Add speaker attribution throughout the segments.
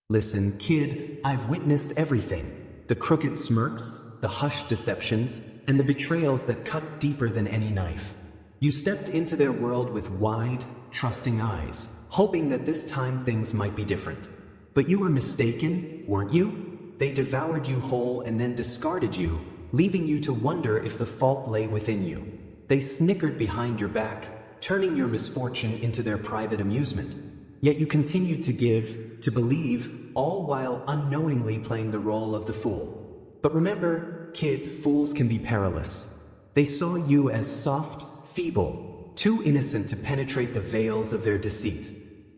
Speaker 1: Listen, kid, I've witnessed everything. The crooked smirks, the hushed deceptions, and the betrayals that cut deeper than any knife. You stepped into their world with wide, trusting eyes, hoping that this time things might be different. But you were mistaken, weren't you? They devoured you whole and then discarded you, leaving you to wonder if the fault lay within you. They snickered behind your back, turning your misfortune into their private amusement. Yet you continued to give, to believe, all while unknowingly playing the role of the fool. But remember, kid, fools can be perilous. They saw you as soft, feeble, too innocent to penetrate the veils of their deceit.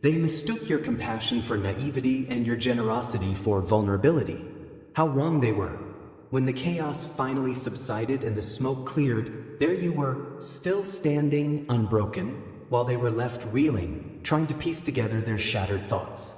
Speaker 1: They mistook your compassion for naivety and your generosity for vulnerability. How wrong they were. When the chaos finally subsided and the smoke cleared, there you were, still standing, unbroken, while they were left reeling, trying to piece together their shattered thoughts.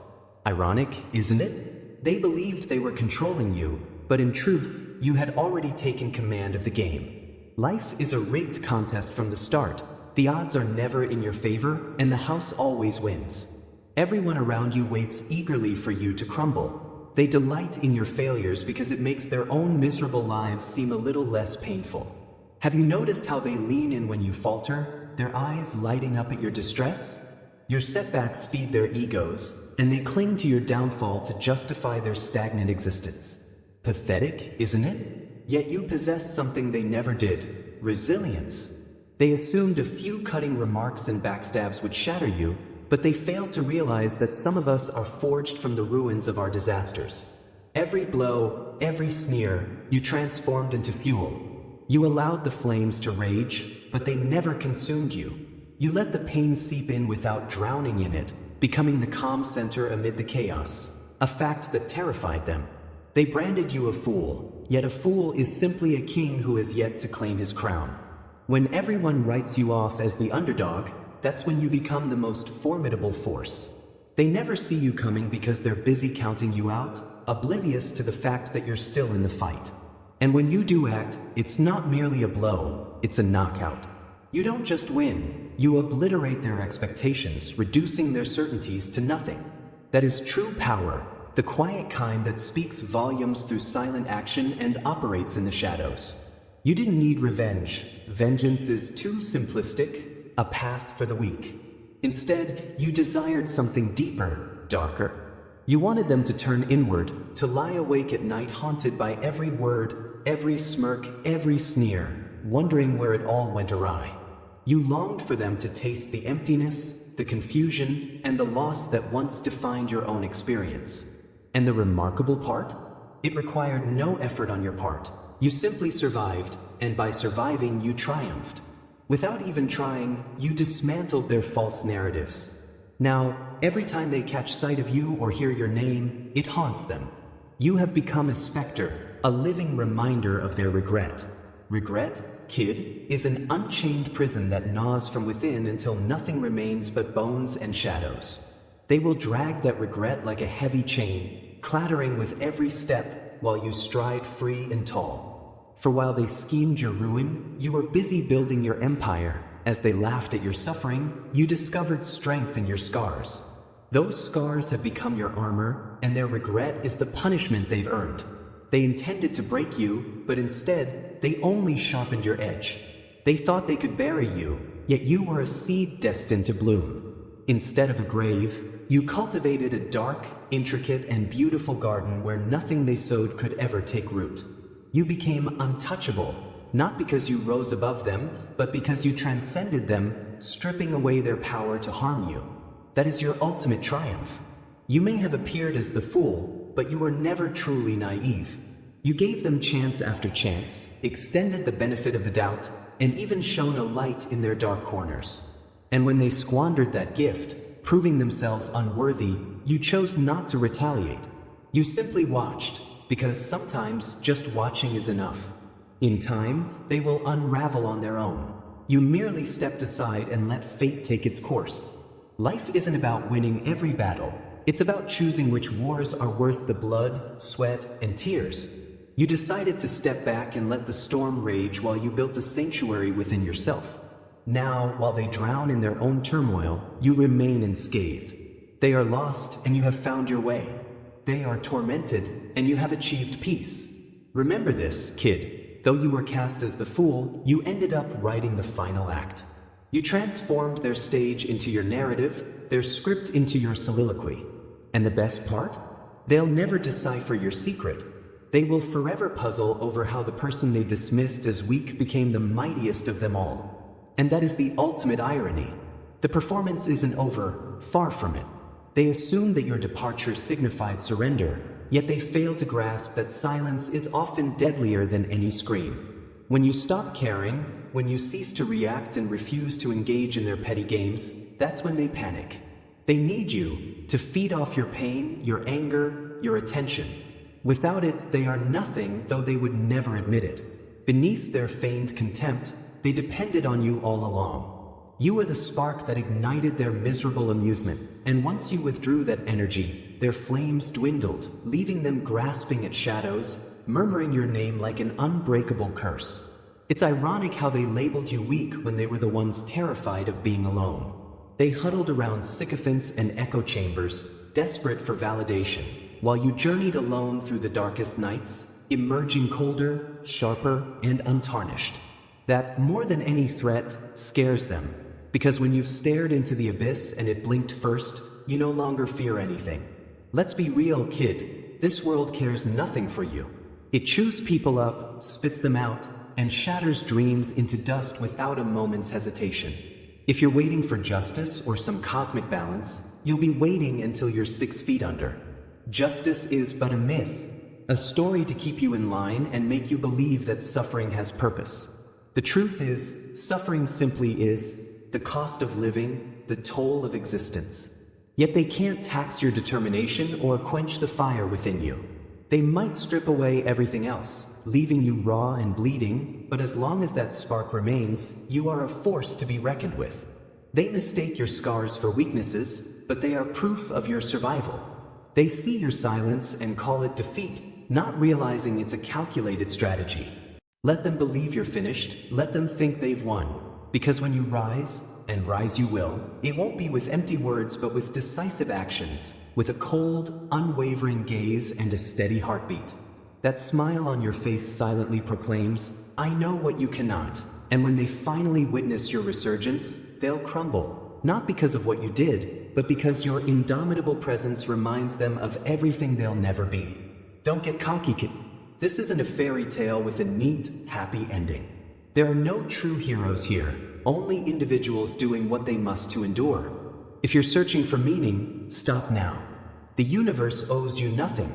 Speaker 1: Ironic, isn't it? They believed they were controlling you, but in truth, you had already taken command of the game. Life is a rigged contest from the start. The odds are never in your favor, and the house always wins. Everyone around you waits eagerly for you to crumble. They delight in your failures because it makes their own miserable lives seem a little less painful. Have you noticed how they lean in when you falter, their eyes lighting up at your distress? Your setbacks feed their egos, and they cling to your downfall to justify their stagnant existence. Pathetic, isn't it? Yet you possess something they never did: resilience. They assumed a few cutting remarks and backstabs would shatter you, but they failed to realize that some of us are forged from the ruins of our disasters. Every blow, every sneer, you transformed into fuel. You allowed the flames to rage, but they never consumed you. You let the pain seep in without drowning in it, becoming the calm center amid the chaos, a fact that terrified them. They branded you a fool, yet a fool is simply a king who has yet to claim his crown. When everyone writes you off as the underdog, that's when you become the most formidable force. They never see you coming because they're busy counting you out, oblivious to the fact that you're still in the fight. And when you do act, it's not merely a blow, it's a knockout. You don't just win, you obliterate their expectations, reducing their certainties to nothing. That is true power, the quiet kind that speaks volumes through silent action and operates in the shadows. You didn't need revenge. Vengeance is too simplistic, a path for the weak. Instead, you desired something deeper, darker. You wanted them to turn inward, to lie awake at night haunted by every word, every smirk, every sneer, wondering where it all went awry. You longed for them to taste the emptiness, the confusion, and the loss that once defined your own experience. And the remarkable part? It required no effort on your part. You simply survived, and by surviving, you triumphed. Without even trying, you dismantled their false narratives. Now, every time they catch sight of you or hear your name, it haunts them. You have become a specter, a living reminder of their regret. Regret, kid, is an unchained prison that gnaws from within until nothing remains but bones and shadows. They will drag that regret like a heavy chain, clattering with every step while you stride free and tall. For while they schemed your ruin, you were busy building your empire. As they laughed at your suffering, you discovered strength in your scars. Those scars have become your armor, and their regret is the punishment they've earned. They intended to break you, but instead, they only sharpened your edge. They thought they could bury you, yet you were a seed destined to bloom. Instead of a grave, you cultivated a dark, intricate, and beautiful garden where nothing they sowed could ever take root. You became untouchable, not because you rose above them, but because you transcended them, stripping away their power to harm you. That is your ultimate triumph. You may have appeared as the fool, but you were never truly naive. You gave them chance after chance, extended the benefit of the doubt, and even shone a light in their dark corners. And when they squandered that gift, proving themselves unworthy, you chose not to retaliate. You simply watched, because sometimes just watching is enough. In time, they will unravel on their own. You merely stepped aside and let fate take its course. Life isn't about winning every battle. It's about choosing which wars are worth the blood, sweat, and tears. You decided to step back and let the storm rage while you built a sanctuary within yourself. Now, while they drown in their own turmoil, you remain unscathed. They are lost, and you have found your way. they are tormented, and you have achieved peace. Remember this, kid. Though you were cast as the fool, you ended up writing the final act. You transformed their stage into your narrative, their script into your soliloquy. And the best part? They'll never decipher your secret. They will forever puzzle over how the person they dismissed as weak became the mightiest of them all. And that is the ultimate irony. The performance isn't over, far from it. They assume that your departure signified surrender, yet they fail to grasp that silence is often deadlier than any scream. When you stop caring, when you cease to react and refuse to engage in their petty games, that's when they panic. They need you to feed off your pain, your anger, your attention. Without it, they are nothing, though they would never admit it. Beneath their feigned contempt, they depended on you all along. You were the spark that ignited their miserable amusement, and once you withdrew that energy, their flames dwindled, leaving them grasping at shadows, murmuring your name like an unbreakable curse. It's ironic how they labeled you weak when they were the ones terrified of being alone. They huddled around sycophants and echo chambers, desperate for validation, while you journeyed alone through the darkest nights, emerging colder, sharper, and untarnished. That, more than any threat, scares them. Because when you've stared into the abyss and it blinked first, you no longer fear anything. Let's be real, kid. This world cares nothing for you. It chews people up, spits them out, and shatters dreams into dust without a moment's hesitation. If you're waiting for justice or some cosmic balance, you'll be waiting until you're 6 feet under. Justice is but a myth, a story to keep you in line and make you believe that suffering has purpose. The truth is, suffering simply is the cost of living, the toll of existence. Yet they can't tax your determination or quench the fire within you. They might strip away everything else, leaving you raw and bleeding, but as long as that spark remains, you are a force to be reckoned with. They mistake your scars for weaknesses, but they are proof of your survival. They see your silence and call it defeat, not realizing it's a calculated strategy. Let them believe you're finished, let them think they've won. Because when you rise, and rise you will, it won't be with empty words but with decisive actions, with a cold, unwavering gaze and a steady heartbeat. That smile on your face silently proclaims, I know what you cannot. And when they finally witness your resurgence, they'll crumble. Not because of what you did, but because your indomitable presence reminds them of everything they'll never be. Don't get cocky, kid. This isn't a fairy tale with a neat, happy ending. There are no true heroes here, only individuals doing what they must to endure. If you're searching for meaning, stop now. The universe owes you nothing.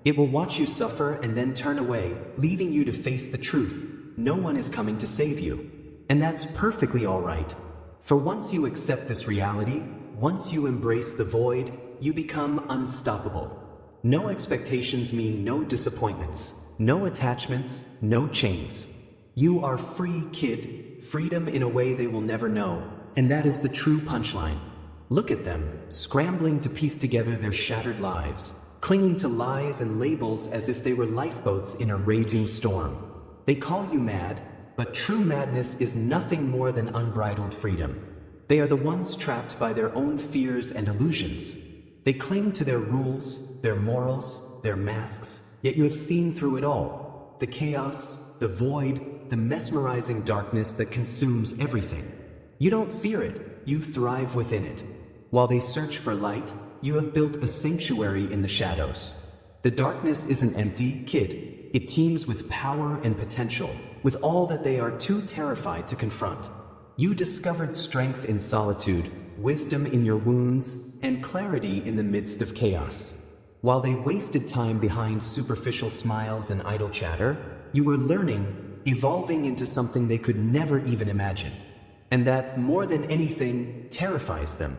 Speaker 1: It will watch you suffer and then turn away, leaving you to face the truth. No one is coming to save you. And that's perfectly all right. For once you accept this reality, once you embrace the void, you become unstoppable. No expectations mean no disappointments, no attachments, no chains. You are free, kid, freedom in a way they will never know, and that is the true punchline. Look at them, scrambling to piece together their shattered lives, clinging to lies and labels as if they were lifeboats in a raging storm. They call you mad, but true madness is nothing more than unbridled freedom. They are the ones trapped by their own fears and illusions. They cling to their rules, their morals, their masks, yet you have seen through it all. The chaos, the void, the mesmerizing darkness that consumes everything. You don't fear it, you thrive within it. While they search for light, you have built a sanctuary in the shadows. The darkness isn't empty, kid. It teems with power and potential, with all that they are too terrified to confront. You discovered strength in solitude, wisdom in your wounds, and clarity in the midst of chaos. While they wasted time behind superficial smiles and idle chatter, you were learning, evolving into something they could never even imagine. And that, more than anything, terrifies them.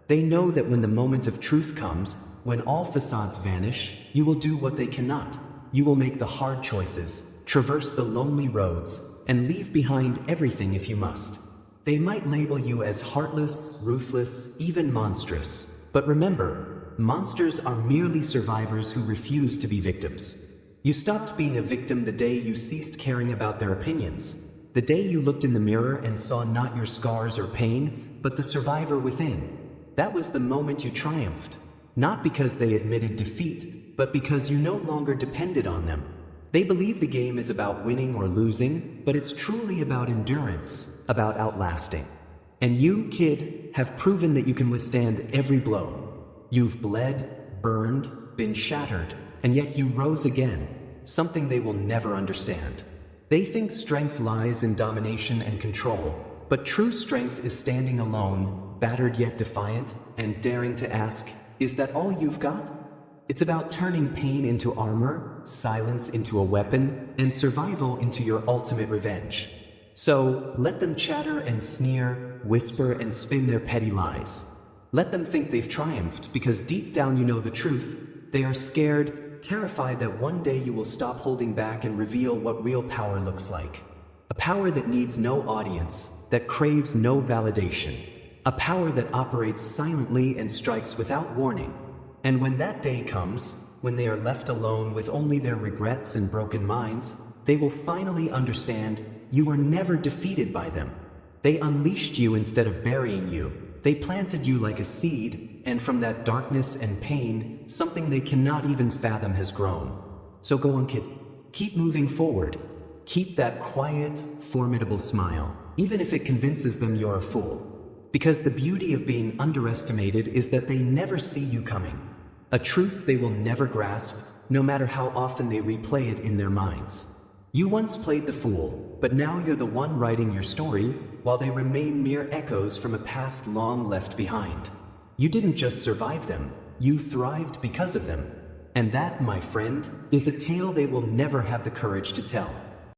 Speaker 1: They know that when the moment of truth comes, when all facades vanish, you will do what they cannot. You will make the hard choices, traverse the lonely roads, and leave behind everything if you must. They might label you as heartless, ruthless, even monstrous. But remember, monsters are merely survivors who refuse to be victims. You stopped being a victim the day you ceased caring about their opinions. The day you looked in the mirror and saw not your scars or pain, but the survivor within. That was the moment you triumphed. Not because they admitted defeat, but because you no longer depended on them. They believe the game is about winning or losing, but it's truly about endurance, about outlasting. And you, kid, have proven that you can withstand every blow. You've bled, burned, been shattered, and yet you rose again, something they will never understand. They think strength lies in domination and control, but true strength is standing alone, battered yet defiant, and daring to ask, is that all you've got? It's about turning pain into armor, silence into a weapon, and survival into your ultimate revenge. So, let them chatter and sneer, whisper and spin their petty lies. Let them think they've triumphed, because deep down you know the truth. They are scared, terrified that one day you will stop holding back and reveal what real power looks like. A power that needs no audience, that craves no validation. A power that operates silently and strikes without warning. And when that day comes, when they are left alone with only their regrets and broken minds, they will finally understand you were never defeated by them. They unleashed you instead of burying you. They planted you like a seed, and from that darkness and pain, something they cannot even fathom has grown. So go on, kid. Keep moving forward. Keep that quiet, formidable smile, even if it convinces them you're a fool. Because the beauty of being underestimated is that they never see you coming. A truth they will never grasp, no matter how often they replay it in their minds. You once played the fool, but now you're the one writing your story, while they remain mere echoes from a past long left behind. You didn't just survive them, you thrived because of them. And that, my friend, is a tale they will never have the courage to tell.